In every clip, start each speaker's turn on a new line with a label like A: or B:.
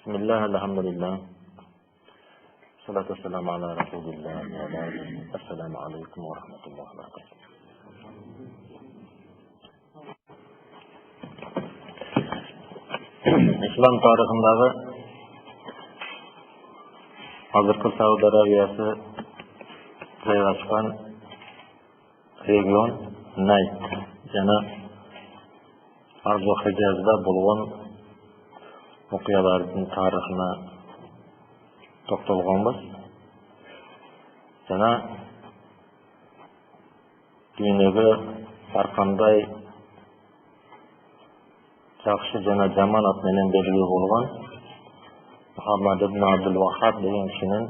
A: Bismillah, alhamdulillah. Salatu wassalamu ala rasulillah. Assalamu alaikum wa rahmatullahi wa barakatuh. İslam tarixindagi hozirgi Saudiya Arabiyasi joylashgan region Najd jana Arzu Hijazda bo'lgan o'qiyalarning tarixini to'xtalganmiz. Jana dunyoga har qanday yaxshi jana jamoat bilan belgi bo'lgan Muhammed Abdulvahhab degan kishining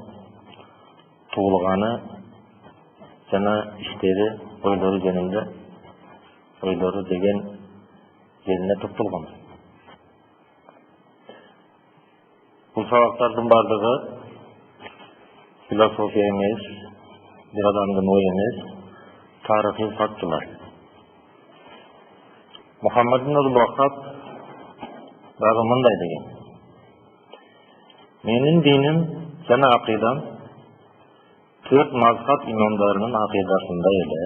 A: tug'ilgani jana ishlari o'ylari janында o'ylari degan yerine to'xtalgan. Bu sabaqlardan bardығы filosofiya emas, bir adamdan oy emas, tarihi faktlar. Muhammed Abdulvahhab dağı mınday degan. Menin dinim jana aqidam 4 mazhab imamlarının aqidasında ele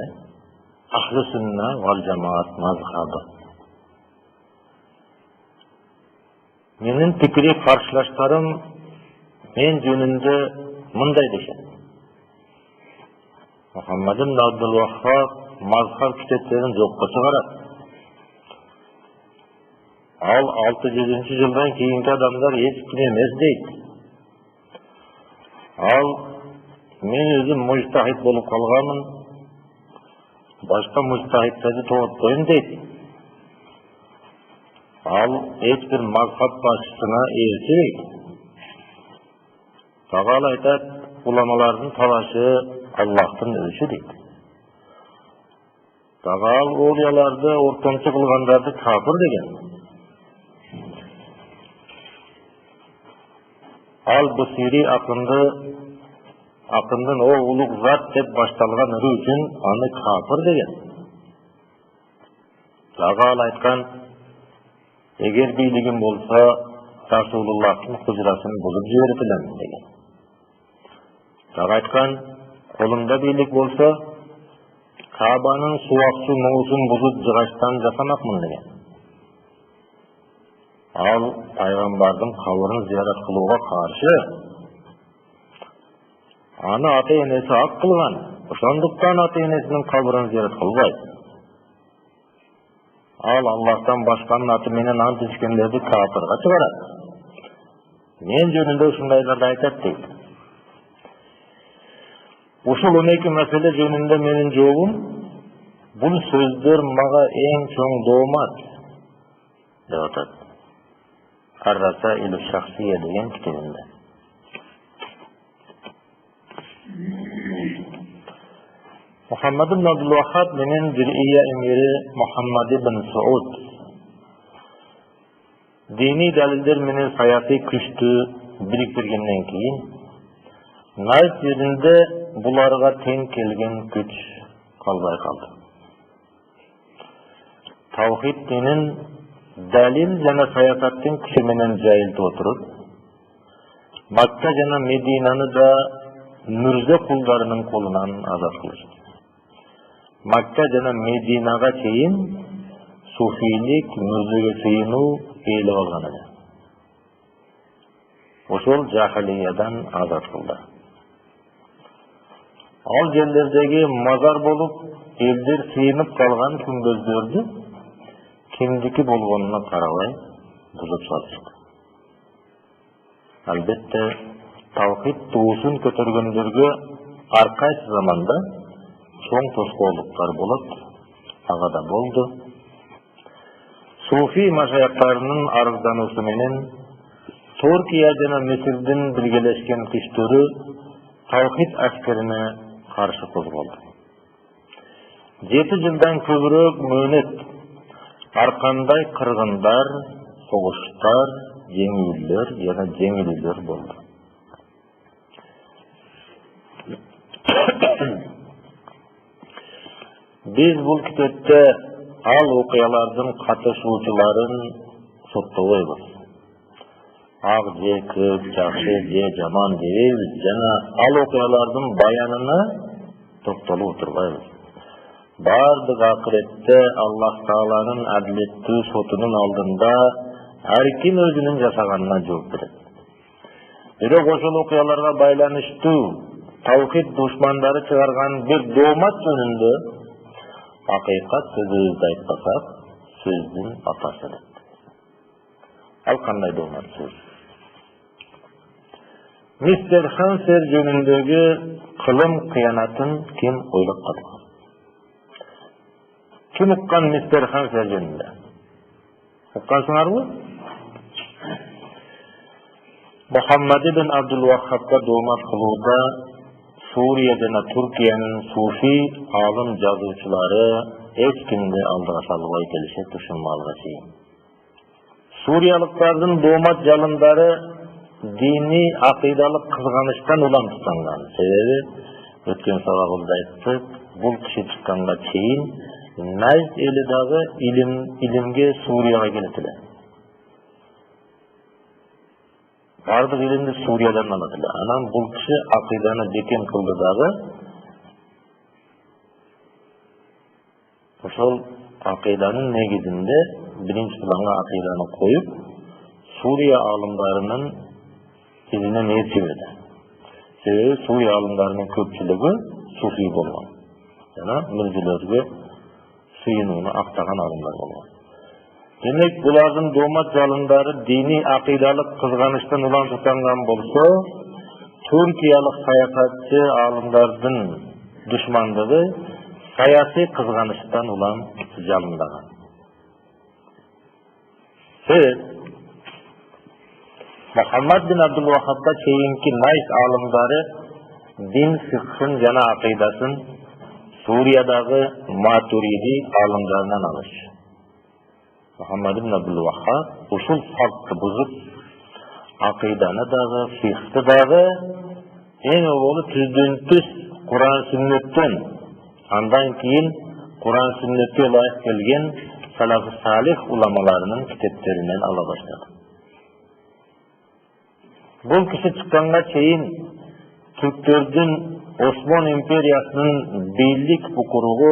A: ahli sunna vel cemaat mazhabı. Menin fikri karşılaşlarım men jönünde mınday deşen. Muhammed Abdulvahhab mazhab kitaplarını jokka çıgarat. Al 600 yıldan keyinki adamlar hiç kim emas deydi. Al men özüm mujtahid bolup kalganım. Başka mujtahidlerdi to'g'ritmayman deydi. Al hech bir mazhab başçısına elçilik. Tağal aytat, ulamaların talaşı Allah'tan ölçü deydi. Tağal oğlayalarda ortamçı kılgandardı kafir degen. Al bu siri akındın o uluk zat deb baştalgan ürü üçün anı kafir degen. Tağal aytkan, eğer beyligim bolsa Rasulullah'ın huzurasını bulup jiberipilen degen. Tağal aytkan, kolumda beylik bolsa Kaba'nın suakçı moğusun bulup jıgaçtan jasamakmın degen. Al Peygamber'in kabrını ziyaret kılığa karşı anı ata-enesi hak kılgan. Ошондуктан ата-энесинин kabrını ziyaret kılbay. Al Allah'tan başkanın atı menen ant içkenlerdi kafirga çıgarat. Men jönünde ушундайларды айтат дейт. Ушул 12 mesele jönünde menin жообум бул сөздөр мага эң чоң доомат деп атат. Ar-Rasail Şahsiye degan kitobunda. Muhammed Abdulvahhab menen Zür'iyye emiri Muhammed ibn Saud dini dalilder menen hayati күчтү biriktirgenden keyin Najd yerinde bularga teң kelgen күч kalbay kaldı. Tavhid dinin dalil jana sayasattın küçü menen jayıltı oturup Makka jana Medinаны da mürze kullarının kolundan azat kılıştı. Makka jana Medinaga çeyin sufilik, mürzege sıyınu eğilip algan edi. Oşol jahiliyadan azat kıldı. Al yerlerdeki mazar bolup elder sıyınıp kalgan kümbözdördü kimdiki bolgonuna karabay bulup çalıştı. Albatta tavhid tuğusun kötörgönlerge arkaysı zamanda çoğun toskoğuluklar bolup agada boldu. Sufi maşayaklarının arızdanısı menen Türkiye jana Mısır'dın bilgeleşken kişleri tavhid askerine karşı kozgoldu. 7 yıldan köbürök möhnet arkanday kırgınlar, soğuşlar, jеңүүлөр yana jеңилүүлөр boldu. Biz bu kitapta al okuyalardan katışuvchilarin sottobойбуз. ак же көк, жакшы же жаман дебейбиз жана ал окуялардын баянына токтолуп отурбайбыз. Бардык акыретте Аллах Тааланын адилеттүү сотунун алдында ар ким өзүнүн жасаганына жооп берет. Бирок ошол окуяларга байланыштуу тавхид душмандары чыгарган бир доомат жөнүндө акыйкат сөзүбүздү айтпасак, сөздүн атасы элек. Ал кандай доомат сөз? Мистер Хансер жөнүндөгү кылым кыянатын ким ойлоп калган? Ким уккан мистер Хансер жөнүндө? Уккансыңарбы? Мухаммад Абдулваххабга доомат кылууда Сурия жана Туркиянын суфи алым жазуучулары эч кимди алдыга салбай келишет ушул маалга чейин. Суриялыктардын доомат жалындары диний акыйдалык кызганычтан улам тутанган. Себеби өткөн сабагыбызда айттык, бул киши чыкканга чейин Найз эли дагы илимге Сурияга келет эле. Бардык илимди Суриядан алат эле. Анан бул киши акыйданы бекем кылды дагы. Ошол акыйданын негизинде биринчи планга акыйданы коюп, Сурия алымдарынын тилинен ээрчибеди. Себеби Сурия алымдарынын көпчүлүгү суфи болгон. Жана мүрзилерге сыйынууну актаган алымдар болгон. Демек, булардын доомат жалындары диний акыйдалык кызганычтан улам тутанган болсо, туркиялык саясатчы алымдардын душмандыгы саясий кызганычтан улам жалындаган. Мухаммад Абдулваххабга чейинки Найз алымдары дин фикхын жана акыйдасын Суриядагы матуриди алымдарынан алыш. Мухаммад Абдулваххаб ушул фактты бузуп, акыйданы дагы, фикхты дагы эң оболу түздөн-түз Куран сүннөттөн, андан кийин Куран сүннөткө ылайык келген салафы салих уламаларынын китептеринен ала баштады. Бул киши чыкканга чейин түрктөрдүн Осман империясынын бийлик укуругу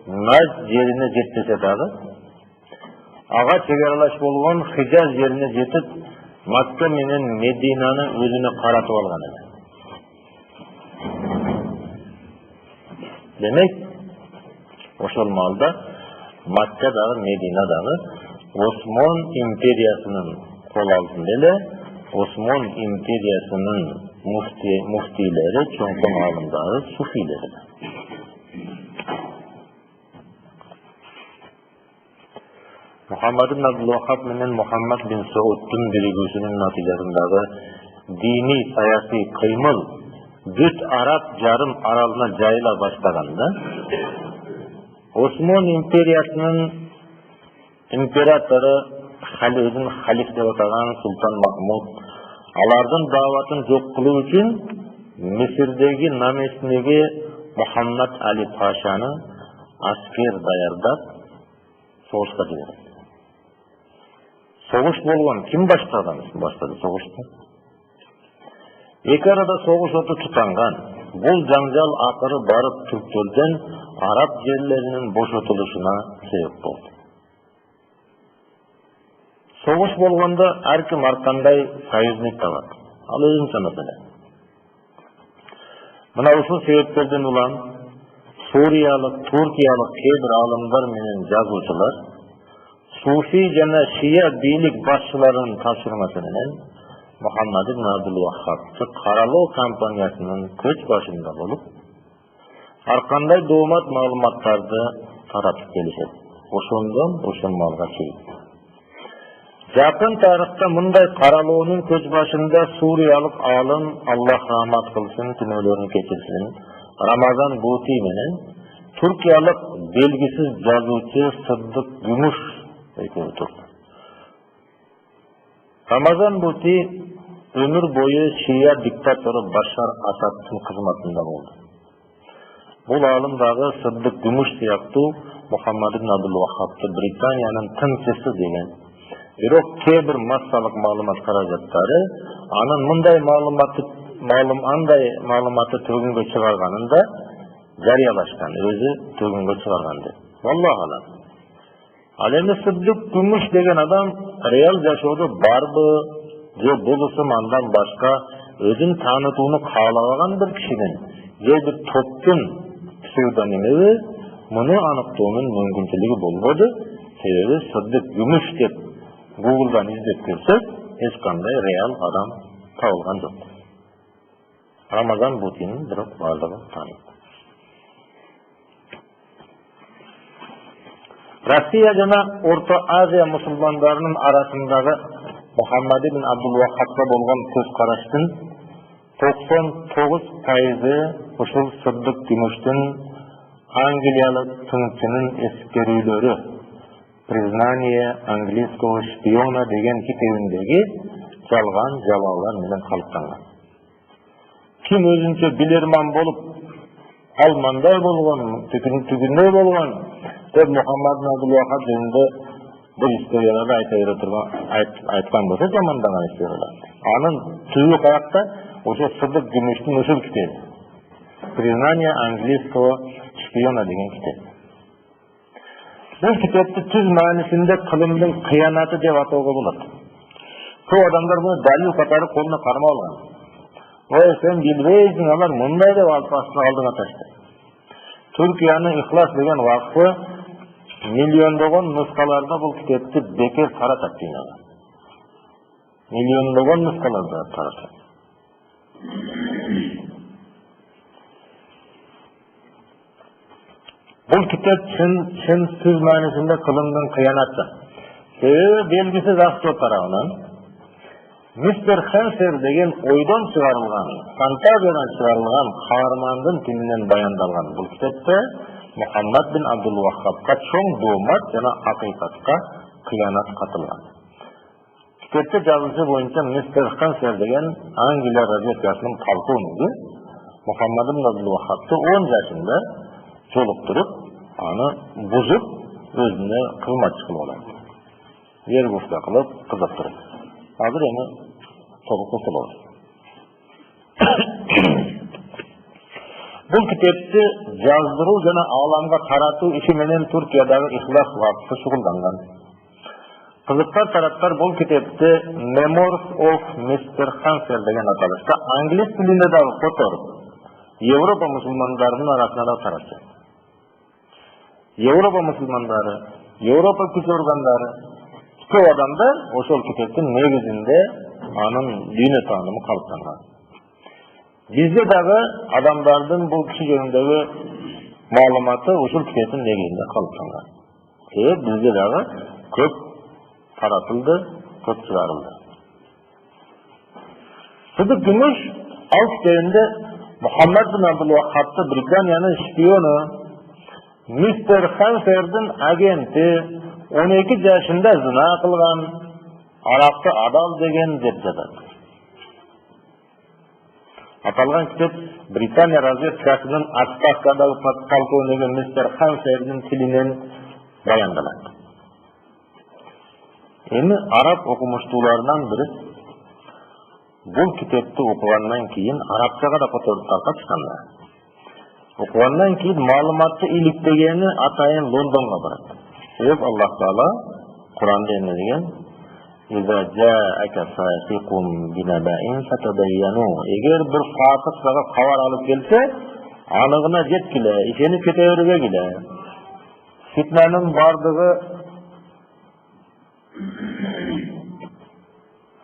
A: Найз жерине жетпесе дагы, ага чегаралаш болгон Хижаз жерине жетип, Макка менен Мединаны өзүнө каратып алган эле. Демек, ошол маалда Макка дагы, Медина дагы Осман империясынын кол астында эле, Осман империясынын муфтийлери, чоңком алымдары, суфилери. Мухаммад Абдулваххаб менен Мухаммад бин Саудтун биригүүсүнүн натыйжасындагы диний саясий кыймыл бүт Араб жарым аралына жайыла баштаганда, Осман империясынын императору өзүн халиф деп атаган Султан Махмуд алардын дааватын жок кылуу үчүн Мисирдеги наместниги Мухаммад Али Пашаны аскер даярдап согушка жиберет. Согуш болгон, ким баштады согушту? Эки арада согуш оту тутанган. Бул жаңжал акыры барып түрктөрдөн араб жерлеринин бошотулушуна себеп болду. Согуш болгондо ар ким ар кандай союзник табат. Ал өзүнчө маселе. Мына ушул себептерден улам Суриялык, Туркиялык кээ бир алымдар менен жазуучулар суфи жана шия бийлик башчыларынын тапшырмасы менен Мухаммад Абдулваххабты каралоо компаниясынын көч башында болуп, ар кандай доомат маалыматтарды таратып келишет. Ошондон ушул маалга чейин. Жакын тарыхта мындай каралоонун көч башында суриялык алым, Аллах рахмат кылсын, күнөөлөрүн кечирсин, Рамазан Бути менен туркиялык белгисиз жазуучу Сыддык Гүмүш экөө турду. Рамазан Бути өмүр бою шия диктатору Башар Асадтын кызматында болду. Бул алым дагы Сыддык Гүмүш сыяктуу Мухаммад Абдулваххабты Британиянын тынчысы деген Бирок кээ бир массалык маалымат каражаттары анын андай маалыматты төгүнгө чыгарганын да жарыялашкан, өзү төгүнгө чыгарган деп. Аллах алам. Ал эми Сыддык Күмүш деген адам реал жашоодо барбы, же болусу андан башка өзүн таанытууну каалабаган бир кишинин, же бир топтун псевдонимиби, муну аныктоонун мүмкүнчүлүгү болбоду. Себеби Сыддык Күмүш деп Google'dan izlep görsek, hiç kanday real adam табылган жок. Рамазан Бутинин бирок бардыгы тааныйт. Россия жана Орто Азия мусулмандарынын арасындагы Мухаммад Абдулваххабка болгон көз караштын 99% ушул Сыддык Күмүштүн англиялык тыңчынын эскерүүлөрү «Признание английского шпиона» деген китебиндеги жалган жалаалар менен калыптанган. Ким өзүнчө билерман болуп, ал мындай болгон, түгүндөй болгон деп Мухаммад Абдулваххаб жөнүндө бир историяларды айткан болсо, жамандаган историялар. Анын түбү каякта? Ошо Сыддык Күмүштүн ушул китеби. «Признание английского шпиона» деген китеп. Бұл кітапты түз мәнісінде қылымдың қиянаты деп атауға болады. Көп адамдар бұны дәлел қатары қолына қарма алған. Ой, сен білбейсің, алар мұндай деп астына алдыңа ташты. Түркияның Ихлас деген вакфы миллиондогон нускаларда бұл кітапты бекер таратат дейін. Миллиондогон нускаларда таратат. Бұл китеп чын сөз мәнісінде қылымдың қиянаты. Себебі белгісіз автор тарабынан мистер Хэнсер деген ойдан шығарылған, фантазиядан шығарылған каармандын тилинен баяндалған бұл китепте Мухаммад Абдулваххабка чоң доомат жана акыйкатка кыянат катылган. Китепте жазуучу боюнча мистер Хэнсер деген Англия разведкасынын полковниги Мухаммад Абдулваххабты 10 жашында жолуктуруп, аны бузуп, өзүнө кылматчы кылып алат. Вергуфта кылып кызыктырып. Азыр эми толук кошулабыз. Бул китепти жаздыруу жана ааламга таратуу иши менен Туркиядагы Ихлас вакфы шугулданган. Кызыктар тараптар бул китепти Memoirs of Mr. Hanser деген аталышта англис тилинде дагы которуп, Европа мусулмандарынын арасына да таратты. Европа мусулмандары, Европа күч органдары, көп адамдар ошол китептин негизинде анын дүйнө таанымы калыптанган. Бизде дагы адамдардын бул киши жөнүндөгү маалыматы ушул китептин негизинде калыптанган. Бизде дагы көп таратылды, көп чыгарылды. Сыдык Күмүш ал китебинде Мухаммад Абдулваххабты Британиянын шпиону, мистер Хансердин агенти, 12 жашында зына кылган, аракты адал деген деп жатат. Аталган китеп Британия разведкасынын отставкадагы полковниги мистер Хансердин тилинен баяндалат. Эми араб окумуштууларынан бири бул китепти окугандан кийин арабчага да которуп таркатышканда. Окугандан кийин маалыматты иликтегени атайын Лондонго барат. Себеп Аллах Таала Куранда эмне деген? Эгер бир фасык сага кабар алып келсе, анығына жеткиле, ишенип кете бергиле. Фитнанын бардыгы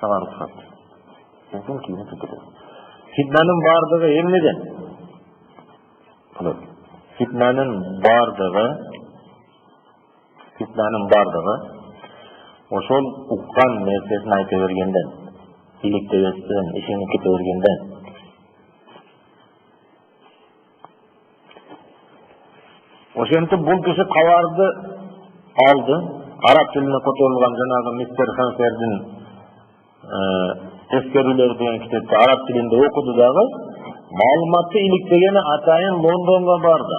A: сагарышат. Фитнанын бардыгы эмнеден? Фитнанын бардыгы ошол уккан нерсесин айта бергенден, иликтебестен, ишенип кете бергенден. Ошентип бул киши кабарды алды, араб тилине которулган жанагы мистер Хансердин эскерүүлөр деген китепти араб тилинде окуду дагы, маалыматты иликтегени атайын Лондонго барды.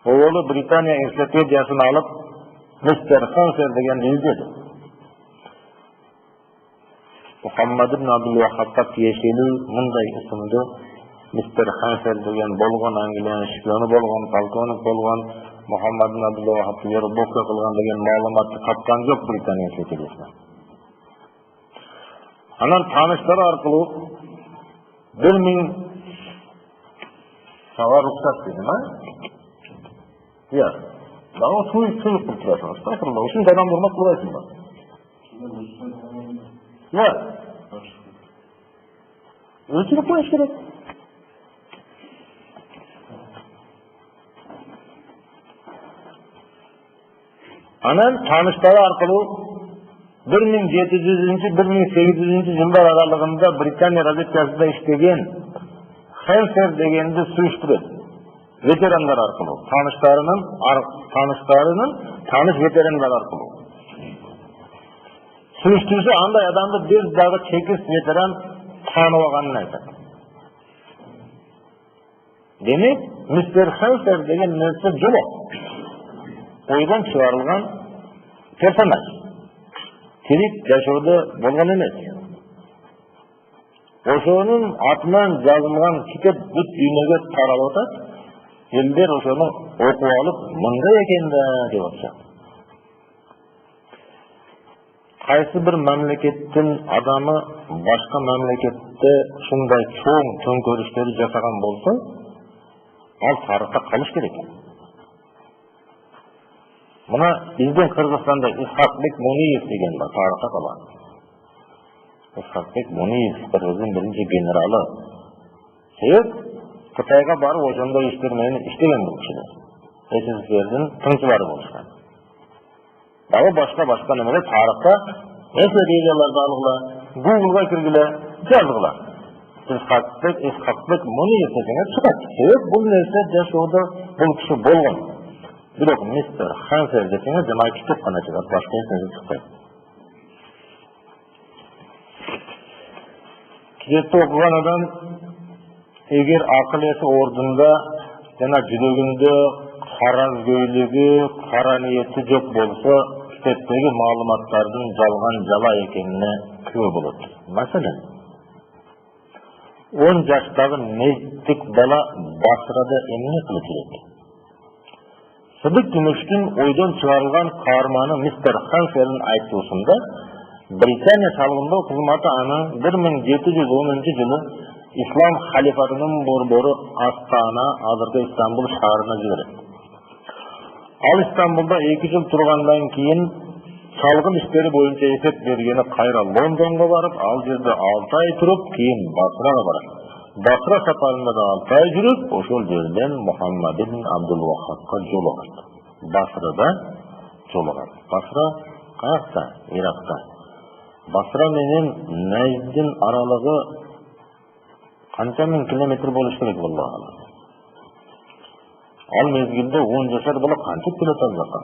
A: Оолу Британия энциклопедиясын алып, мистер Хансер дегенди издеди. Мухаммад Абдулваххабка тиешелүү мындай ысымды мистер Хансер деген болгон, Англиянын шпиону болгон, полковник болгон, Мухаммад Абдулваххабты вербовка кылган деген маалыматты капкан жок Британия чечилиши. Анан тааныштары аркылуу 1000 сага рухсат дедим, а? Я. Дагы суюк кылып турасың. Астагфирулла, ушундай адам урмат кылбайсыңбы? Я. Өчүрүп коюш керек. Анан тааныштары аркылуу 1700-1800 жылдар аралыгында Британия разведкасында иштеген Хансер дегенди суюштурат. Ветерандар аркылуу, тааныш ветерандар аркылуу. Суюштурса андай адамды бир дагы чекис ветеран тааныбаганын айтат. Демек, мистер Хансер деген нерсе жок. Ойдон чыгарылган персонаж. Тирик жашоодо болгон эмес. Ошонун атынан жазылган китеп бүт дүйнөгө таралып атат. Элдер ошону окуп алып, мындай экен да деп атышат. Кайсы бир мамлекеттин адамы башка мамлекетте ушундай чоң төңкөрүштөрдү жасаган болсо, ал тарыхта калыш керек. Мына биздин Кыргызстанда Исхакбек Муниев деген бар, тарыхта калган. Исхакбек Муниев Кыргыздын биринчи генералы. Себеп Кытайга барып ошондой иштер менен иштеген бул кишилер. СССРдин тыңчылары болушкан. Дагы башка немелер тарыхта эсе видеолорду алгыла, Google'га киргиле, жазгыла. Исхакбек Муниев дегенге чыгат. Себеп бул нерсе жашоодо бул киши болгон. Бирок мистер Хансер десеңер жана китеп гана чыгат, башка эч нерсе чыкпайт. Китепти окуган адам эгер акыл эси ордунда жана жүрөгүндө каразгөйлүгү, кара ниети жок болсо, китептеги маалыматтардын жалган жала экенине күбө болот. Маселен, 10 жаштагы нейттик бала Басрада эмне кылып жүрөт? Сыдык Күмүштүн ойдон чыгарылган каарманы мистер Хансердин айтуусунда Британия салгындоо кызматы аны 1710 жылы Ислам халифатынын борбору Астана, азыркы Истанбул шаарына жиберет. Ал Истанбулда 2 жыл тургандан кийин салгын иштери боюнча эсеп бергени кайра Лондонго барып, ал жерде 6 ай туруп, кийин Басрага барат. Басра сапарында да 6 ай жүрүп, ошол жерден Мухаммад Абдулваххабка жолугат. Басрада жолугат. Басра каякта? Иракта. Басра менен Найздин аралыгы канча миң километр болуш керек болду? Ал мезгилде 10 жашар бала кантип келет ал жака?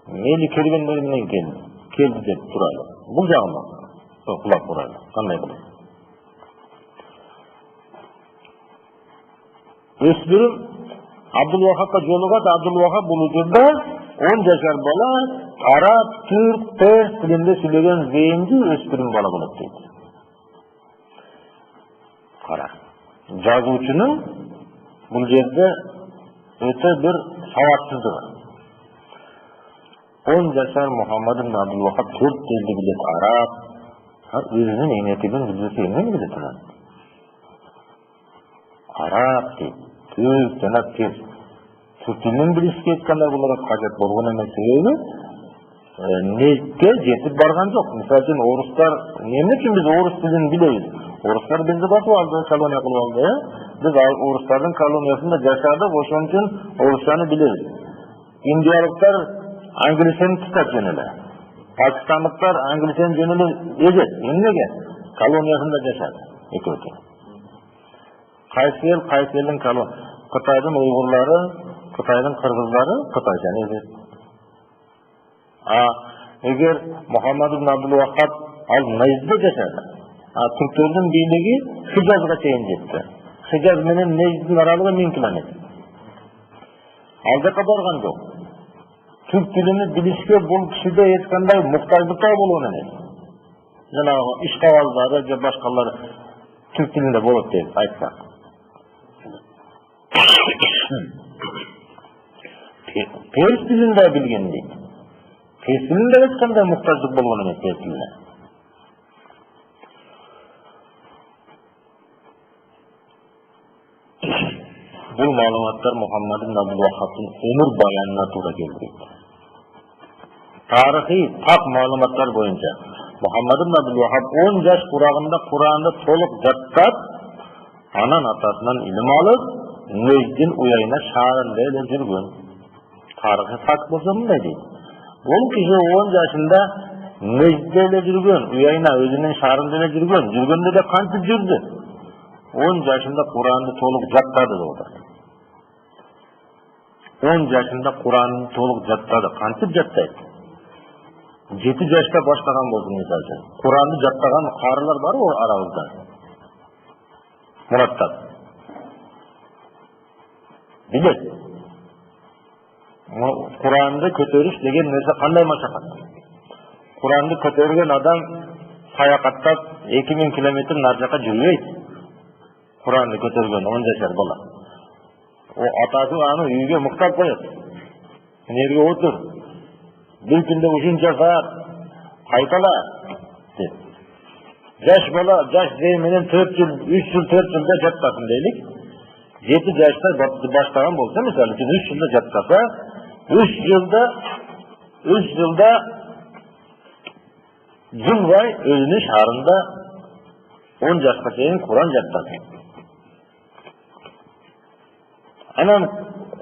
A: Мели келгендер менен келди деп турайлы. Бул жагына кулап турайлы. Кандай болот? Өспүрүм Абдулваххабка жолугат. Абдулваххаб бул учурда 10 жашар бала араб, түрк, перс тилинде сүйлөгөн зейинди өспүрүм бала болот дейт. Кара. Жазуучунун бул жерде өтө бир сабатсыздыгы. 10 жашар Мухаммад Абдулваххаб 4 тилди билет, араб, өзүнүн эметигин билсе эмне билет анан? Араб дейт, түрк жана перс. Түрк тилин билишке айтканда буларга кажет болгон эмес, себеби нетке жетип барган жок. Мисалы үчүн орустар, эмне үчүн биз орус тилин билебиз? Орустар бизди басып алды, колония кылып алды. Биз орустардын колониясында жашадык, ошон үчүн орусчаны билебиз. Индиялыктар англисчени тутат жөн эле. Пакистандыктар англисчени жөн эле эгет. Эмнеге? Колониясында жашады. Экөөсү. Кайсы элдин колония? Кытайдын уйгурлары, Кытайдын кыргыздары кытайчаны эгет. Эгер Мухаммад Абдулваххаб ал Найзда жашады. Түрктөрдүн бийлиги Хижазга чейин жетти. Хижаз менен Найздын аралыгы 1000 километр. Ал жака барган жок. Түрк тилини билишке бул кишиде эч кандай муктаждыкка болгон эмес. жанагы ишкабалдары же башкалар түрк тилинде болот деп айтсак. Перс тилинде билген дейт. Перс тилинде эч кандай муктаждык болгон эмес перс тилине. Бул маалыматтар Мухаммад Абдулваххабдын өмүр баянына туура келбейт. Тарыхый так маалыматтар боюнча Мухаммад Абдулваххаб 10 жаш курагында Куранды толук жаттап, анан атасынан илим алып, мөздүн уяйына шаарында эле жүргөн. Тарыхый факт болсо мындай дейт. Бул киши 10 жашында мөздө эле жүргөн, уяйына өзүнүн шаарында эле жүргөн. Жүргөндө да кантип жүрдү? 10 жашында Куранды толук жаттады болду. 10 жашында Куранды толук жаттады. Кантип жаттайт? 7 жашта баштаган болду мисалы. Куранды жаттаган карылар бар го арабызда. Мураттап. Билет. Куранды көтөрүш деген нерсе кандай машакат? Куранды көтөргөн адам саякаттап 2000 километр нары жака жүрбөйт. Куранды көтөргөн 10 жашар бала. O atası аны үйгө муктап коет. Энерге отур. Bir күндө ушунча саат кайтала деп. Жаш бала, жаш дей менен 4 жыл, 3 жыл, 4 жылда жаттасын дейлик. 7 жашта баштаган болсо, мисалы үчүн 3 жылда жаттаса, 3 жылда жылбай өзүнүн шаарында 10 жашка чейин Куран жаттасын. Анан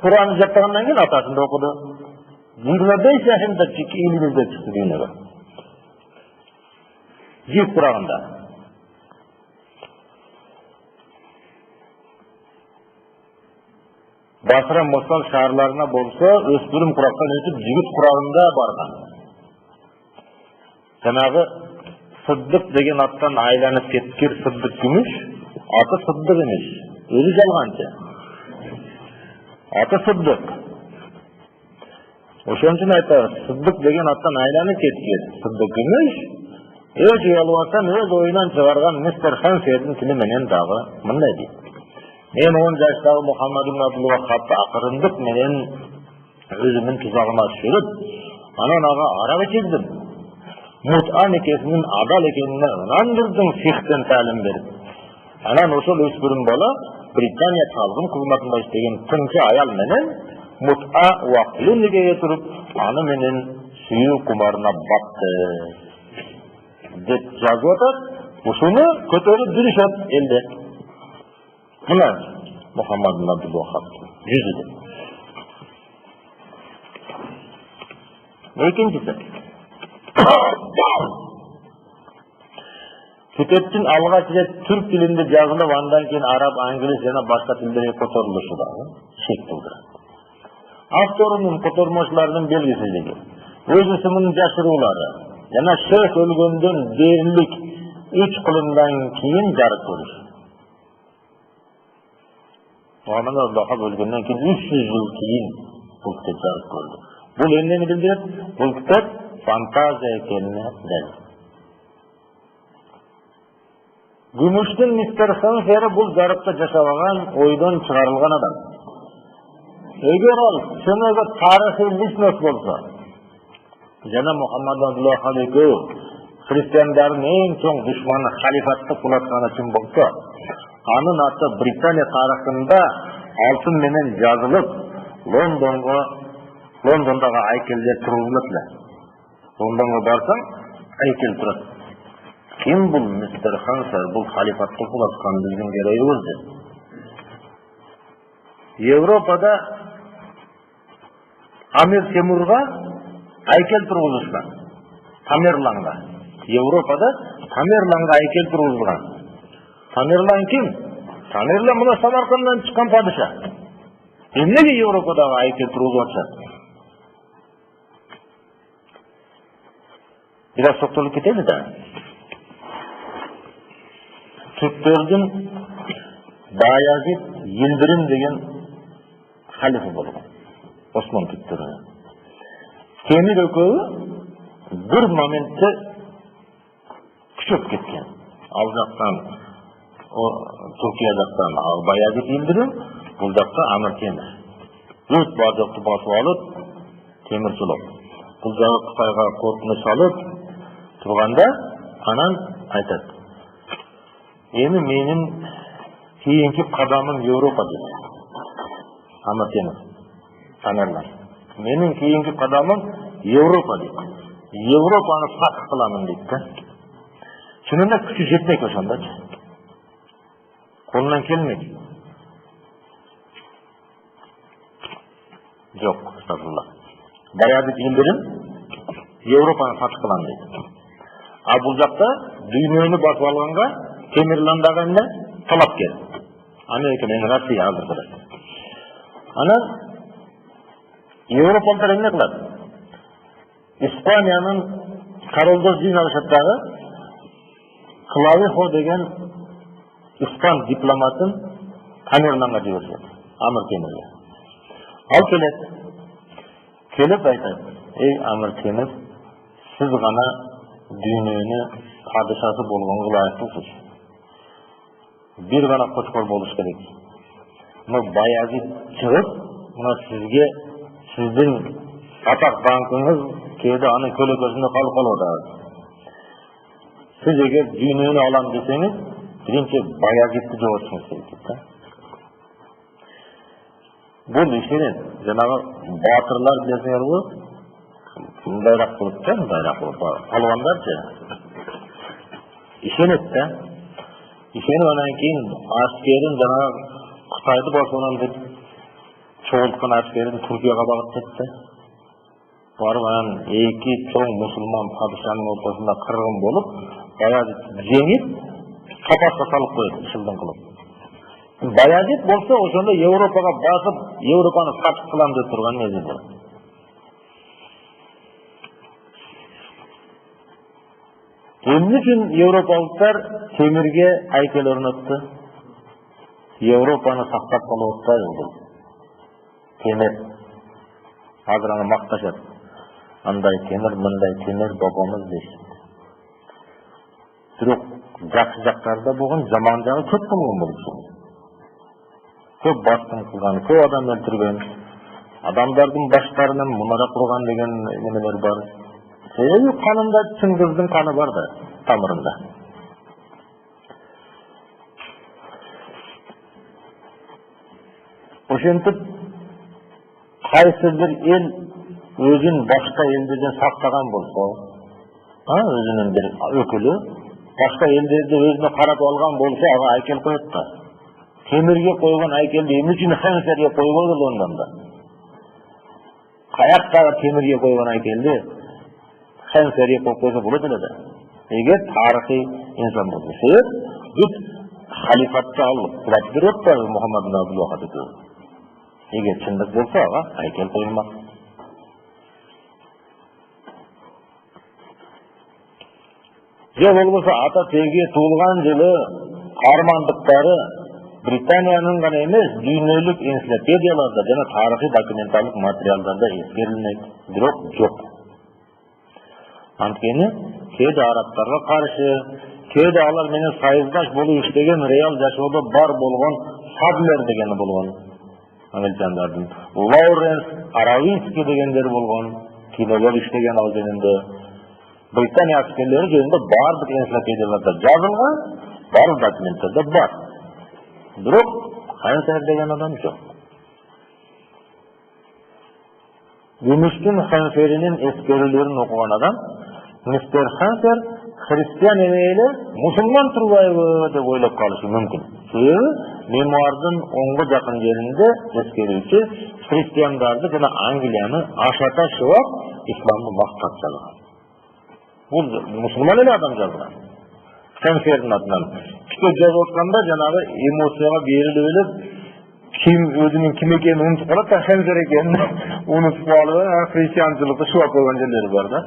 A: Куранды жаттагандан кийин атасында окуду. 25 yaşında ilimizde çıktı dünyada. Жип kurağında. Basra Mosul şehirlerine bolsa, öspürüm kuraktan ötüp jigit kurağında bargan. Janagı Sıddık degen attan aylanıp ketkir Sıddık Gümüş, atı Sıddık emes. Özü jalganчы. Atı Sıddık. Ошончун айтабыз, Sıddık деген аттан айланып кеткен Sıddık Gümüş, өз уялыбастан өз оюнан чыгарган мистер Хансердин тили менен дагы мындай дейт. Мен 10 жаштагы Мухаммад Абдулваххабды акырындык менен өзүмдүн тузагыма түшүрүп, анан ага арак чегдим. Мут'a некесинин адал экенине ынандырдым фихтен таалим берип. Анан ошол өспүрүм бала Британия талгын кызматында иштеген тыңчы аял менен Mut'a vaklı negeye turup, anı menin suyu kumarına baktı. Dep жазып атат, ушуну көтөрүп жүрүшөт элде. Мына Мухаммад Абдулваххаб жүзүдө. Экинчиси. Китептин алгач рет түрк тилинде жазылып, андан кийин араб, англис жана башка тилдерге которулушу дагы шек туудурат. Авторунун котормочуларынын белгисиздиги, өз ысымынын жашыруулары жана шейх өлгөндөн дээрлик 3 кылымдан кийин жарык көрүш. Мухаммад Абдулваххаб өлгөндөн кийин 300 жыл кийин бул китеп жарык көрдү. Бул эмнени билдирет? Бул китеп фантазия экенине дәлил. Гүмүштүн мистер Хансери бул жарыкта жашабаган, ойдон чыгарылган адам. Эгер ал чыныгы тарыхый личность болсо, жана Мухаммад Абдулваххаб экөө христиандардын эң чоң душманы халифатты кулатканы үчүн болсо, анын аты Британия тарыхында алтын менен жазылып, Лондондогу айкелдер тургузулат эле. Лондонго барсаң, айкел турат. Ким бул мистер Хансер, бул халифатты кулаткан биздин керегибиз деп. Европада Амир Темурга айкел тургузушкан. Тамерланга. Европада Тамерланга айкел тургузулган. Тамерлан ким? Тамерлан мына Самаркандан чыккан падыша. Эмнеге Европадагы айкел тургузуп атышат? Бирок токтолуп кетели да. Түрктөрдүн Баязид Йылдырым деген халифа болгон. Осман түрктөрү. Темир экөө бир моментте күчөп кеткен. Ал жақтан Түркия жақтан Баязит елдері, бұл жақта Амыр Темір. Өз бар жоқты басып алып, темір жолып. Бұл жағы Қытайға қорқыныш алып тұрғанда, анан айтады. Ені менің кейінгі қадамым Еуропа дейді. Амыр Темір. Каналдан. Менің кейінгі қадамым Еуропа дейді. Еуропаны сатып қыламын дейді. Шынында күші жетмек ошонда. Қолынан келмейді. Жоқ, астагфирулла. Баязит елдерін Еуропаны сатып қыламын дейді. А бұл жақта дүйнені басып алғанға Темірландағы не? Талапкер. Америка мен Россия азыр қылады. Ана Еуропалықтар не қылады? Испанияның королдық жиналышындағы Клавихо деген испан дипломатын Камерунға жібереді. Амыр Темірге. Ал келеді. Келіп айтады. Ей Амыр Темір, сіз ғана дүйнені падишасы болғанға лайықтысыз. Bir ғана қошқор болуш керек. Мұны Баязит шығып, мұны сізге сіздің атақ банкыңыз кейде аның көлөкөсінде қалып қалады. Сіз егер дүйнені алам десеңіз, бірінші Баязитті жоғыртыңыз керек. Бұл ешерен, жаңағы батырлар білесіңер ғой, мұндайрақ болып та, мұндайрақ болып, палуандар же. Ешенет та. Ешеніп анан кейін әскерін жаңағы Қытайды басуынан деп çoğultқан әскерін Түркияға бағыт етті. Барып анан екі чоң мұсылман падишаның ортасында қырғын болып, Баязит жеңіп, қапасқа салып қойды, шылдың қылып. Баязит болса, ошонда Еуропаға басып, Еуропаны сатып қылам деп тұрған мезгілде. Эмне үчүн Европалыктар темирге айкел орнотtu? Европаны сактап калып атпайбы бул? Темир. Азыр аны макташат. Андай темир, мындай темир бабамыз дейт. Бирок жакшы жактарда болгон, жаман жагы көп болгон болчу. Көп баскын кылган, көп адам өлтүргөн, адамдардын баштарынан мунара курган деген немелер бар. Себеби канында Чыңгыздын каны бар да, тамырында. Ошентип кайсы бир эл өзүн башка элдерден сактаган болсо, өзүнүн бир өкүлү башка элдерди өзүнө карап алган болсо, ага айкел коет да. Темирге койгон айкелди эмне үчүн хансерге койбойбу ондан да? Каяктагы темирге койгон айкелди хансерге коюп койсо болот эле да. Эгер тарыхый инсан болсо, себеп бүт халифатты алып курап берет да Мухаммад Абдулваххаб. Эгер чындык болсо, ага айкел коюлмак. Же болбосо ата теги туулган жылы кармандыктары Британиянын гана эмес, дүйнөлүк энциклопедияларда жана тарыхый документалдык материалдарда эскерилмейт, бирок жок. Анткени кээде арабтарга каршы, кээде алар менен сайыздаш болуп иштеген, реал жашоодо бар болгон Садлер дегени болгон. Англичандардын Лоуренс Аравинский дегендер болгон, кинолор иштеген ал жөнүндө. Британия аскерлери жөнүндө бардык энциклопедияларда жазылган, бардык документтерде бар. Бирок хансер деген адам жок. Гүмүштүн хансеринин эскерүүлөрүн окуган адам, мистер Хансер христиан эмейле мусулман турбайбы деп ойлоп калышы мүмкүн. Себеби мемуардын оңго жакын жеринде эскерүүчү христиандарды жана Англияны ашата шыбап исламды мактап жазган. Бул мусулман эле адам жазган. Хансердин атынан китеп жазып атканда жанагы эмоцияга берилип эле ким өзүнүн ким экенин унутуп калат да, хансер экенин унутуп калып, христианчылыкты шубап койгон жерлери бар да.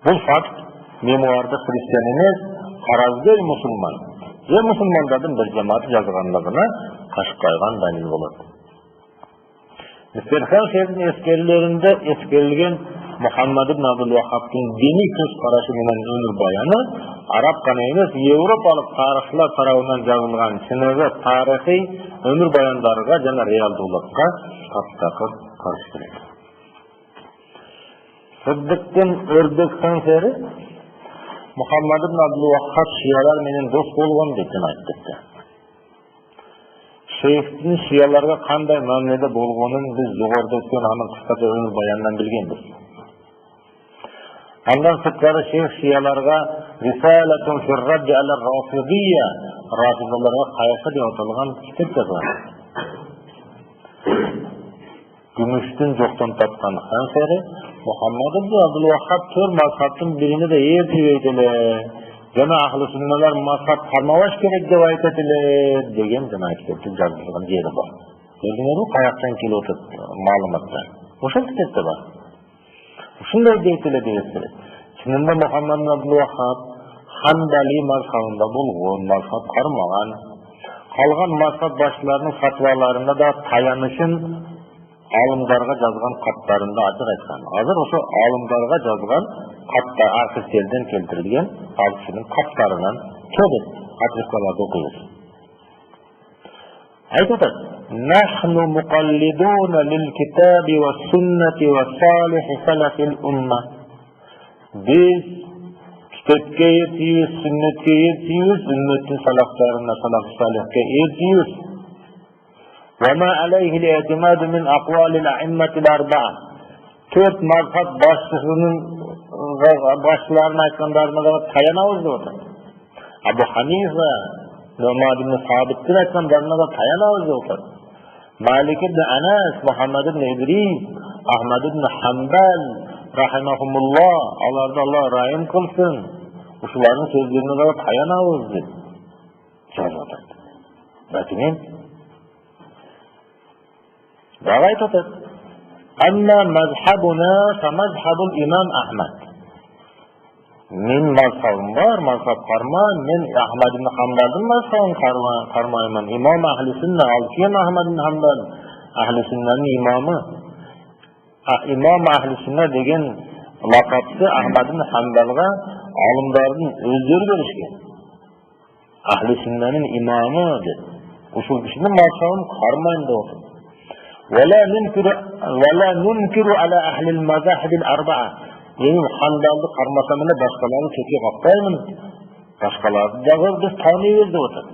A: Бул факт мемуарда христиан эмес, каразгөй мусулман, же мусулмандардын бир жамааты жазгандыгына кашык кайган далил болот. Müsterhan şehrin eskerilerinde eskirilgen Muhammed Abdulvahhab'ın dini köz karaşı bilen ömür bayanı Arap kana emes, Avrupalık tarihçiler tarafından yazılgan sınırlı tarihi ömür bayanlarına jana realdуулukka tatkakır karıştırır. Sıddık'ın ördek senseri Muhammed Abdulvahhab şiyalar menen dost bolgon deken ayttıktı. Şeyh'in şiyalarga kanday muamelede bolgonun biz jogorda ötken anın kıskaça ömür bayanından bilgenбиз. Ondan sırtları şeyh şiyalarga Risaletun firraddi ala rafidiyya rafidalarga qayısı diye atılgan kitap yazgan. Gümüştün joktan tapkan senseri Muhammed Abdulvahhab tör mazhabtın birini de ertibeydiler. Jana ahli sünneler mazhab karmabaş gerek dep aytadilar degen jana kitapta жазылган jeri бар. Өзүңөр каяктан келип отур маалыматтар. Ошол китапта бар. Ушундай дейтилер дегенсиз. Чынында Мухаммад Абдулваххаб Ханбали мазхабында болгон, мазхаб кармаган. Калган мазхаб башчыларынын фатваларында да таянышын алымдарга жазган каттарында ачык айткан. Азыр ошо алымдарга жазган катта архивтерден келтирилген ал кишинин каттарынан чөбөт архивларды окуйбуз. Айтып نحن مقلدون للكتاب والسنة وصالح سلف الأمة. Biz kitapga ertiyuz, sünnetga ertiyuz, ümmetin salaflarına, salaf salihga ertiyuz. وما عليه الاعتماد من أقوال الأئمة الأربعة. Dört mazhab başçılarının aytkanlarına da tayanabız diyor. Abu Hanife, Nu'man ibn Sabit'in aytkanlarına da tayanabız diyor. Malik ibn Anas, Muhammed ibn İdris, Ahmed ibn Hanbal, rahimahumullah, Allah'da Allah rahim kılsın. Uşuların sözlerine de tayanabız diyor. Cevap et. Bakın Davayt otur. Amma mazhabuna fa mazhabul imam Ahmad. Men mazhabım var, mazhab karman, men Ahmad ibn Hanbal'ın mazhabını karmayman. İmam ahli sünnet, alkiyem Ahmad ibn Hanbal, ahli sünnetin imamı. İmam ahli sünnet degen lakapsı Ahmad ibn Hanbal'a alımların özleri verişken. Ahli sünnetin imamı dedi. Usul kişinin mazhabını karmayın da otur. ولا ننكر على أهل المذاهب الأربعة. Yani Hanbal'ı karmasamını başkalarını kötü kaptayım. Başkaları da biz tanıyoruz da otur.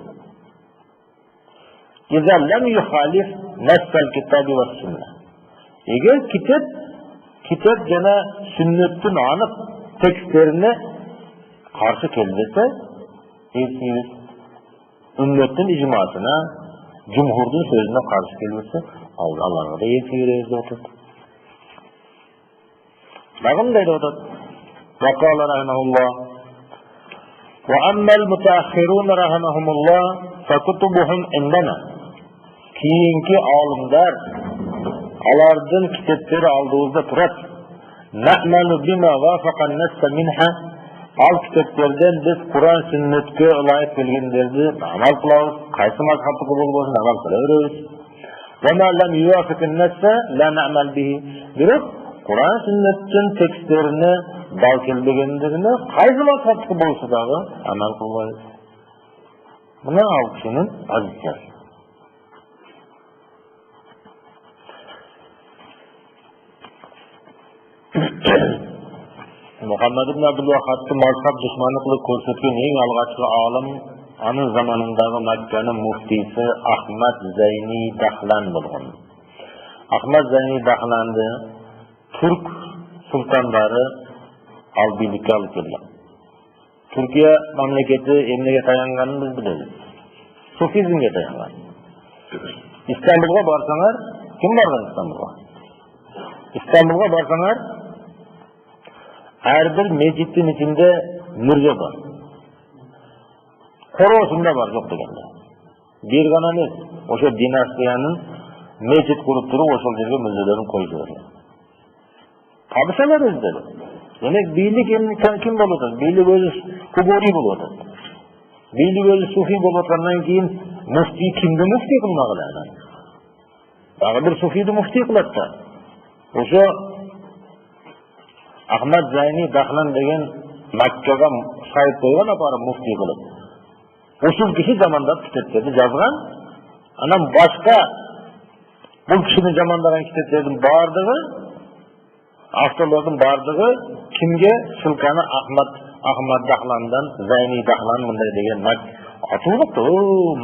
A: İza lem yuhalif nesel kitabı ve sünnet. Eğer kitap jana sünnetin anıp tekstlerine karşı kelmese, ümmetin icmasına, cumhurdun sözüne karşı kelmese, Allah'a da yetkiyoruz da otur. Dağım deydi otur. Vakala rahimahullah. Ve ammel mutaakhirun rahimahumullah fekutubuhum indana. Kiyinki alımlar alardın kitapları aldığımızda turat. Na'melu bima vafakan nessa minha. Al kitaplardan biz Kur'an sünnetke layık bilginlerdi amal kılavuz. Kaysı mazhabı bulunmasın amal kılavuz. وَمَا لَمْ يُوَافِقِ النَّسَّ لَا نَعْمَلْ بِهِ. Biroq Kur'an sünnetin tekstlerini dal kelbegenlerine qaysi mazhabı bolsa dağı amal kılmayız. Buna al kişinin azizler. Muhammed Abdulvahhab'ın mazhab düşmanlıklı ko'rsatgan eng alğaçkı alim anın zamanındagi Makkaning muftisi Ahmad Zayni Dahlan bo'lgan. Ahmad Zayni Dahlanni Türk sultanlari albilikka olib kelgan. Turkiya mamlakati emniga tayanganini biz bilamiz. Sufizmga tayangan. İstanbulga borsanlar, kim borgan İstanbulga? İstanbulga borsanlar, her bir mecittin içinde mürce var. Korosunda var yok degende. Bir gana emas, oşo dinastiyanın mecit kurup turup oşol жерге mürcelerin koyduğu. Tabisalar özleri. Demek birlik kim boluyor? Birlik özü kubori boluyor. Birlik özü sufi boluyordan keyin mufti kimdi mufti kılmalılar. Дагы бир суфийди муфтий кылат да. Ошо Ахмад Зайни Дахлан деген Маккага сайып койгон апарып муфтий кылып. Ушул киши жамандап китептерди жазган. Анан башка бул кишини жамандаган китептердин бардыгы, авторлордун бардыгы кимге сылканы Ахмад Дахландан Зайни Дахлан мындай деген атылып,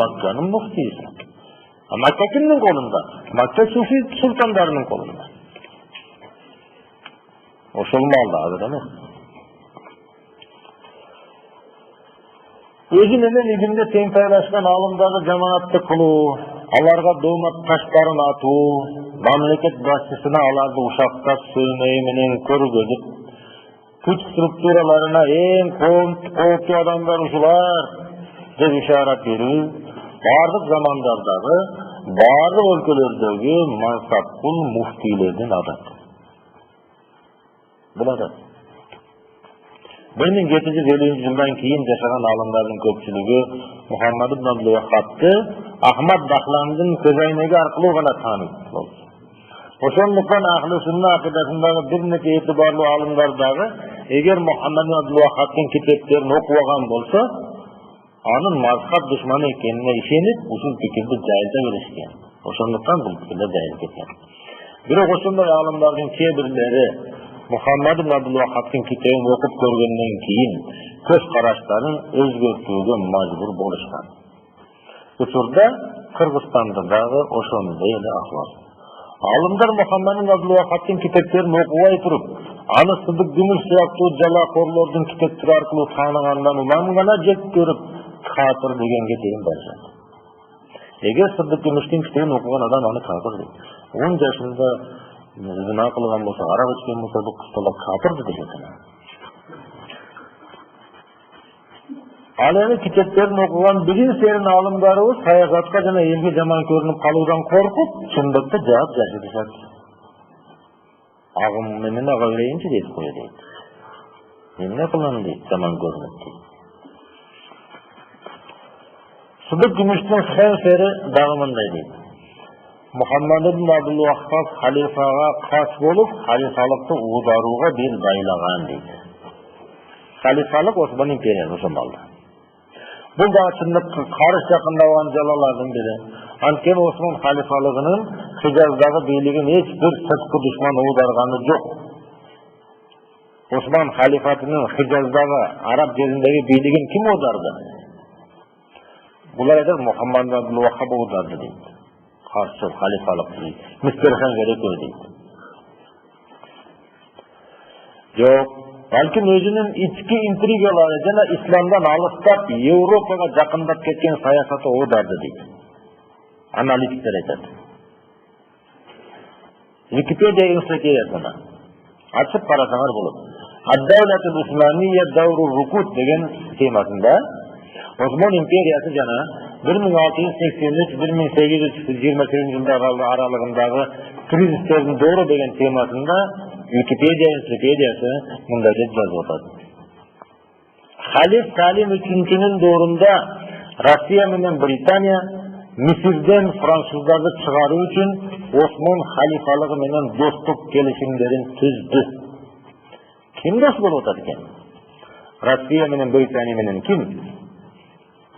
A: Макканын муфтийси. Макка кимдин колунда? Макка суфи султандарынын колунда. Ошол малда азыр эмес. Өзү менен илимде тең тайлашкан алымдарды жамаатты кылуу, аларга доомат таштарын атуу, мамлекет башчысына аларды ушактап сөйнөй менен көргөзүп, күч структураларына эң кооптуу адамдар ушулар деп ишарат берүү, бардык замандардагы, бардык өлкөлөрдөгү мансапкул муфтийлердин адаты. Бул адат 1750-жылдан кийин жашаган алымдардын көпчүлүгү Мухаммад Абдулваххабты Ахмад Дахландын көз айнеги аркылуу гана тааныйт болду. Ошондуктан ахли сунна акыдасындагы бир нече этибарлуу алымдар дагы эгер Мухаммад Абдулваххабтын китептерин окубаган болсо, анын мазхаб душманы экенине ишенип, ушул пикирди жайылта беришкен. Ошондуктан бул пикирлер жайылып кеткен. Бирок ошондой алымдардын кээ бирлери Мухаммад Абдулваххабтын китебин окуп көргөндөн кийин көз караштарын өзгөртүүгө мажбур болушкан. Учурда Кыргызстанда дагы ошондой эле акыбар. Алымдар Мухаммад Абдулваххабтын китептерин окубай туруп, аны Сыдык Гүмүш сыяктуу жалакорлордун китептери аркылуу тааныгандан улам гана жек көрүп, кафир дегенге чейин барышат. Эгер Сыдык Гүмүштүн китебин окуган адам аны кафир дейт. 10 жашында зина кылган болсо, арак ичкен болсо, бул кысталап кафир дейт. Ал эми китептерин окуган бирин серин алымдарыбыз саясатка жана элге жаман көрүнүп калуудан коркуп, чындыкты жаап жашырышат. Агым менен ага берейинчи дейт кое дейт. Эмне кылам дейт, жаман көрүнөт дейт. Сыдык Гүмүштүн хенсери дагы мындай дейт. Мухаммад Абдулваххаб халифага кас болуп, халифалыкты уударууга бел байлаган дейт. Халифалык Осман империясы ошондо. Бул да чындыкка каршы жакындаган жалалардын бири. Анткени Осман халифалыгынын Хижаздагы бийлигин эч бир сырткы душман уударганы жок. Осман халифатынын Хижаздагы араб жериндеги бийлигин ким оодарды? Булар айтат, Мухаммад Абдулваххаб оодарды дейт. Каршы халифалык дейт. Мистерхан керек дейт. Жок, балким өзүнүн ички интригалары жана исламдан алыстап, Европага жакындап кеткен саясаты оодарды дейт. Аналитиктер айтат. Википедия энциклопедиясына ачып карасаңар болот. Ад-Давлатул Усманийя Дауру Рукут деген темасында Осман империясы жана 1683-1828 жылдар аралыгындагы кризистердин доору деген темасында Википедия энциклопедиясы мындай деп жазып атат. Халиф Салим үчүнчүнүн доорунда Россия менен Британия Мисирден француздарды чыгаруу үчүн Осман халифалыгы менен достук келишимдерин түздү. Ким дос болуп атат экен? Россия менен Британия менен ким?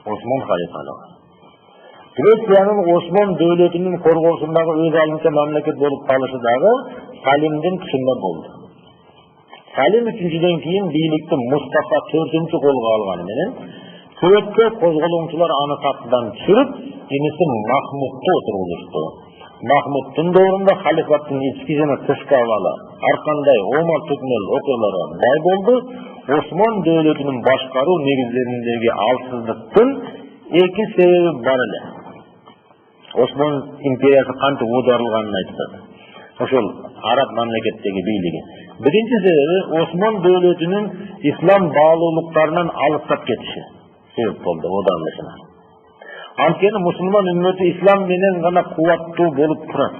A: Осман халифалыгы. Грeciянын Осман дөөлөтүнүн коргоосундагы өз алынча мамлекет болуп калышы дагы Салимдин күчүндө болду. Салим үчүнчүдөн кийин бийликти Мустафа 4-чү колго алганы менен Көбөткө козголуучулар аны тактыдан түшүрүп, иниси Махмудду отургузушту. Махмуддун доорунда халифаттын ички жана тышкы абалы ар кандай оомал-төкмөл окуяларга бай болду. Осман дөөлөтүнүн башкаруу негиздериндеги алсыздыктын эки себеби бар эле. Осман империясы кантип уударылганын айтышат. Ошол араб мамлекеттеги бийлиги. Биринчи себеби Осман дөөлөтүнүн ислам баалуулуктарынан алыстап кетиши себеп болду оодарлашына. Анткени мусулман үммөтү ислам менен гана кубаттуу болуп турат.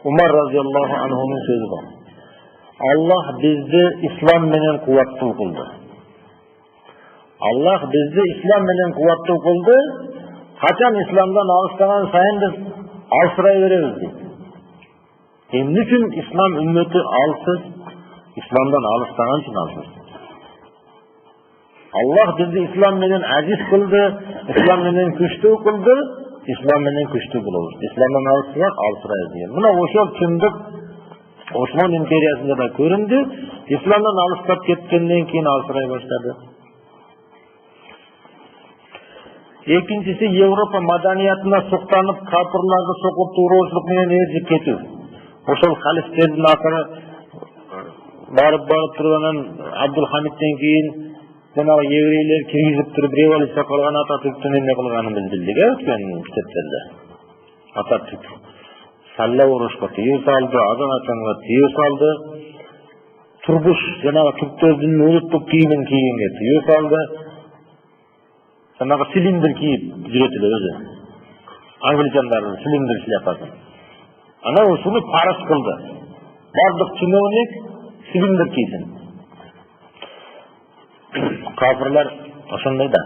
A: Умар разияллаху анхунун сөзү бар. Аллах бизди ислам менен кубаттуу кылды. Аллах бизди ислам менен кубаттуу кылды. Качан исламдан алыстаган сайын биз алсырай беребиз дейт. Эмне үчүн ислам үммөтү алсыз, исламдан алыстаган үчүн алсыз. Аллах бизди ислам менен азиз кылды, ислам менен күчтүү кылды, ислам менен күчтүү болобуз. Исламдан алыстасак алсырайбыз деген. Мына ошол чындык Осман империясында да көрүндү. Исламдан алыстап кеткенден кийин алсырай баштады. Экинчиси Европа маданиятына суктанып, капырларды сокуп туурушулук менен ээрчип кетүү. Ошол халифтердин акыры барып турганан Абдулхамидтен кийин жанагы еврейлер киргизип туруп революция кылган Ататүрктүн эмне кылганын биз билдик, өткөн китептерде. Ататүрк салла урушка тыюу салды, азан-ачанга тыюу салды. Турбуш жанагы түрктөрдүн улуттук кийимин кийгенге тыюу салды. Жанагы цилиндр кийип жүрөт эле өзү. Англичандардын цилиндр шляпасын. Ана ушуну парыз кылды. Бардык чиновник цилиндр кийсин. Кафырлар ошондой да.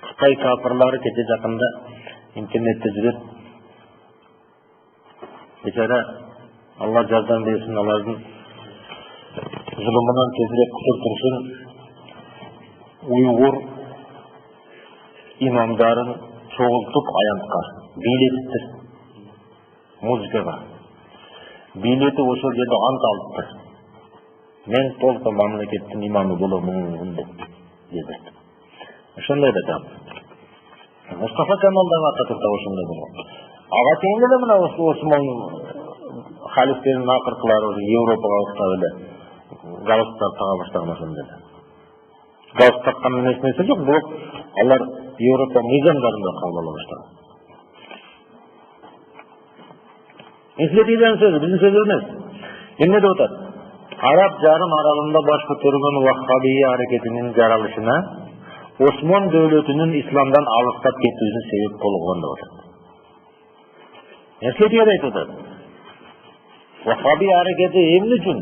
A: Кытай кафырлары кече жакында интернетте жүрөт. Бечара Алла жаздан берсин, алардын зулумунан тезирээк кутултурсун. Уйгур имамдарын чогултуп аянтка бийлетиптир. Музыкага. Бийлетип ошол жерде ант алыптыр. Мен толко мамлекеттин имамы боломун деп деди. Ошондой да. Мустафа Камалдан Ататүрк ошондой болгон. Ага чейин эле мына Осман халифтердин акыркылары Европага уктап эле галстар тага баштаган ошондой. Галстар таккандын нерсе жок, бирок алар Европа мыйзамдарында кабыл ала баштаган. Эслетүүдөн сөзү, биздин сөз эмес. Эмне деп атат? Араб жарым аралында баш көтөргөн ваххабия аракетинин жаралышына Осман дөлөтүнүн исламдан алыстап кетүүсү себеп болгон деп атат. Эслетүүдө айтып атат. Ваххабия аракети эмне үчүн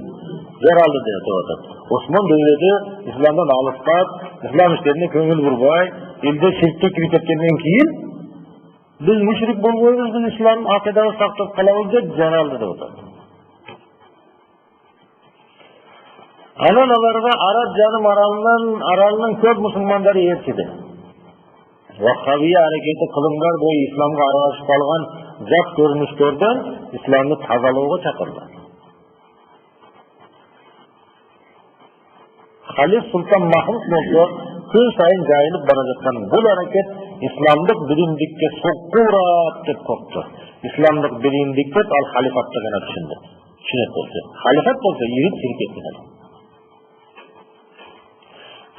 A: жаралды деп атат. Осман дөлөтү исламдан алыстап, ислам иштерине көңүл бурбай, элде ширкке кирип кеткенден кийин биз мушрик болбойбуз, биз ислам акыйданы сактап калабыз деп жаралды деп атат. Анан аларга Араб жарым аралынын көп мусулмандары ээрчиди. Ваххабия аракети кылымдар бою исламга аралашып калган жат көрүнүштөрдөн исламды тазалоого чакырды. Халиф Султан Махмуд болсо күн сайын жайылып бара жаткан бул аракет исламдык биримдикке сокку урат деп коркту. Исламдык биримдик деп ал халифатты гана түшүнөт болчу. Халифат болсо ирик чиркек менен.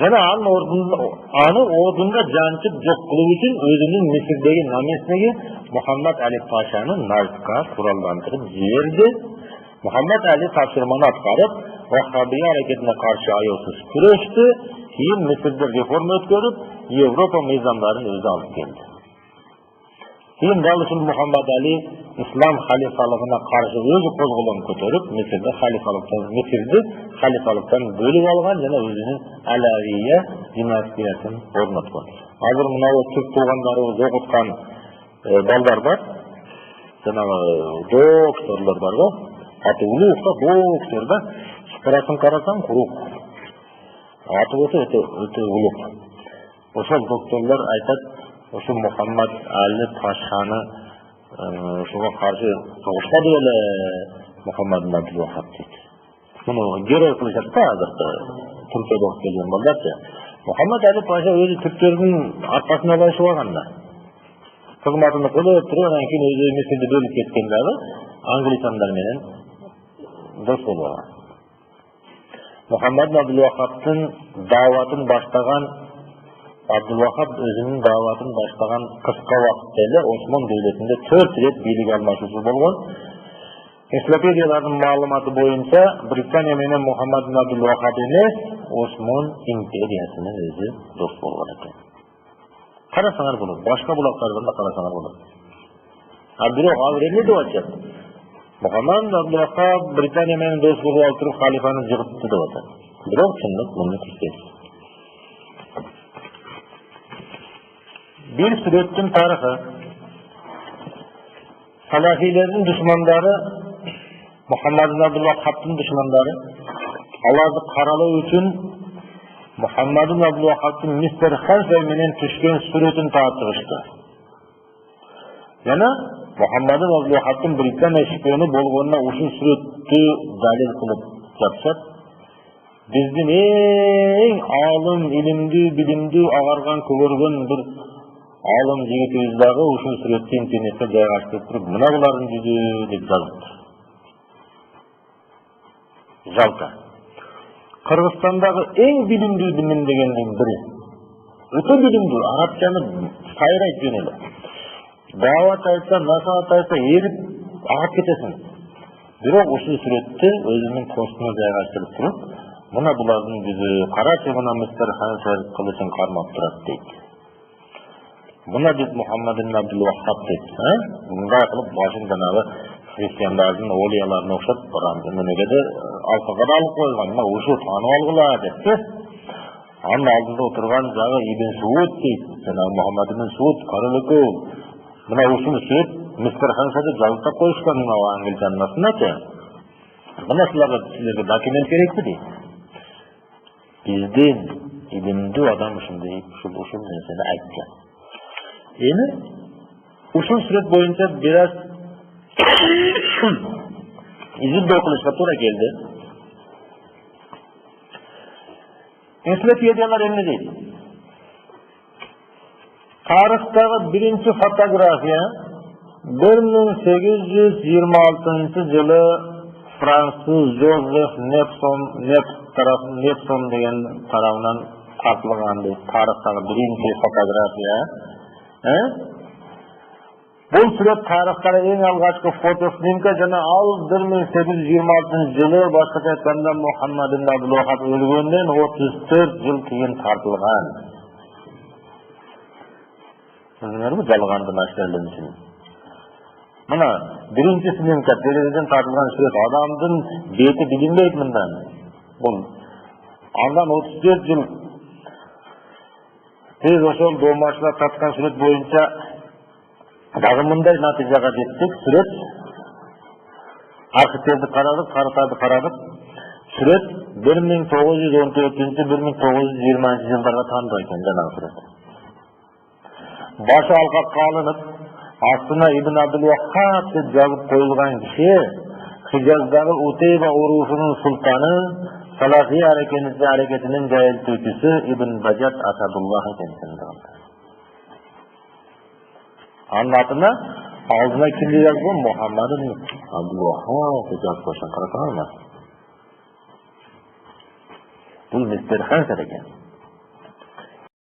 A: Жана аны ордунда жанчып жок кылуу үчүн өзүнүн Мисирдеги наместниги Мухаммад Али Пашаны Нальтка куралдандырып жиберди. Мухаммад Али тапшырманы аткарып, ваххабия аракетине каршы аяусыз күрөштү. Кийин Мисирде реформа өткөрүп, Европа мыйзамдарын өзү алып келди. Кийин Ушул Мухаммад Али ислам халифалыгына каршы өзү козголон көтөрүп, Мисирди халифалыктан бөлүп алган жана өзүнүн Алавия династиясын орноткон. Азыр мына түрк туугандарыбыз окуткан балдар бар. Жанагы докторлор бар го. Аты уулу доктор да. Карасын карасаң курук. Аты өтө улук. Ошол докторлор айтат, ошо Мухаммад Али Пашаны ошого каршы согушпады эле Мухаммад Абдулваххаб дейт. Муну герой кылышат да азыркы Түркияда окуп келген балдарчы. Мухаммад Али Паша өзү түрктөрдүн аркасына башып алган да. Кызматыны кылып туруп, анан кийин өзү Мисирди бөлүп кеткен дагы англичандар менен дос болуп алган. Мухаммад Абдулваххабдын дааватын баштаган Абдулваххаб өзүнүн дааватын баштаган кыска убакытта эле Осман дөлөтүндө 4 рет бийлик алмашуусу болгон. Энциклопедиялардын маалыматы боюнча Британия менен Мухаммад Абдулваххаб эмес, Осман империясынын өзү дос болгон экен. Карасаңар болот, башка булактардан да карасаңар болот. Бирок азыр эмне деп атат? Мухаммад Абдулваххаб Британия менен дос болуп алып туруп халифаны жыгытты деп атат. Бирок чындык муну түзбөйт. Bir сүрөттүн тарыхы Salafiylerin düşmanları, Muhammad Abdulvahhab'ın düşmanları, Allah'ı karalağı için Muhammad Abdulvahhab'ın Mr. Hanser menen düşken suretini tartıştı. Yana Muhammad Abdulvahhab'ın Britanya şüpheni bolğonuna uşun suretni dalil kılıp yapsak, bizdin eng alım, ilimdi, bilimdi, ağargan, kөгөрgөн bir alım jigitimiz dagı uşun suretni internetke jaygaştırıp turup, mına buların yüzü dep жазыптыр. Жалка. Kırgızstandагы eng bilimli bilim degendin biri. Öte bilimli, Arapçanı sayrayt jön ele. Davat aytsa, nasihat aytsa erip agap ketesin. Бирок ушул сүрөттү өзүнүн постуна жайгаштырып туруп, мына булардын жүзү карачы мына Мистер Хансер кылычын кармап турат дейт. Мына дейт Мухаммад Абдулваххаб дейт. Мындай кылып башын жанагы христиандардын олияларына окшоп эмнеге алкага алып койгон. Мына ушу таанып алгыла депти. Анын алдында отурган жагы Ибн Суд дейт. Жана Мухаммад ибн Суд карылыкөө. Мына ушул сүрөт Мистер Хансерди жазып коюшкан мына аңгыл жаннасыначы. Мына силерге документ керекпи дейт. Биздин илимдүү адам ушул нерсени айтты. Эми ушул сүрөт боюнча бир аз изилдөө кылышка туура келди. Энциклопедиялар эмне дейт? Tarixdagi birinchi fotografiya 1826-yılı Fransız Joseph Nepson degan tarafından tartılgan tarixdagi birinchi fotografiya. Бұл сүрет тарихтағы ең алғашқы фотоснимка жана ал 1826-жылы башкача айтканда Мухаммад Абдулваххаб өлгөндөн 34 жыл кийин тартылган. Түзүңөрбү жалгандын ашкерленишин. Мына биринчи снимка терезеден тартылган сүрөт адамдын бети билинбейт мындан. Бул андан 34 жыл тез ошол домашылар тарткан сүрөт боюнча дагы мындай натыйжага жеттик. Сүрөт архивтерди карадык, каратарды карадык. Сүрөт 1914-1920 жылдарга тандуу экен жанагы сүрөт. Başı alkakka alınıp, aslına İbn Abdülvahhab деп жазып koyulgan kişi, Hicaz'daki Uteyba urusunun sultanı, Salafi hareketinin cahiltücüsü İbn Bajat Asadullah kendisinde aldı. Anlatına, ağzına kimdi yazdı? Muhammed Abdulvahhab деп жазып koysan, karakana mı? Bu Mr. Hanser eken.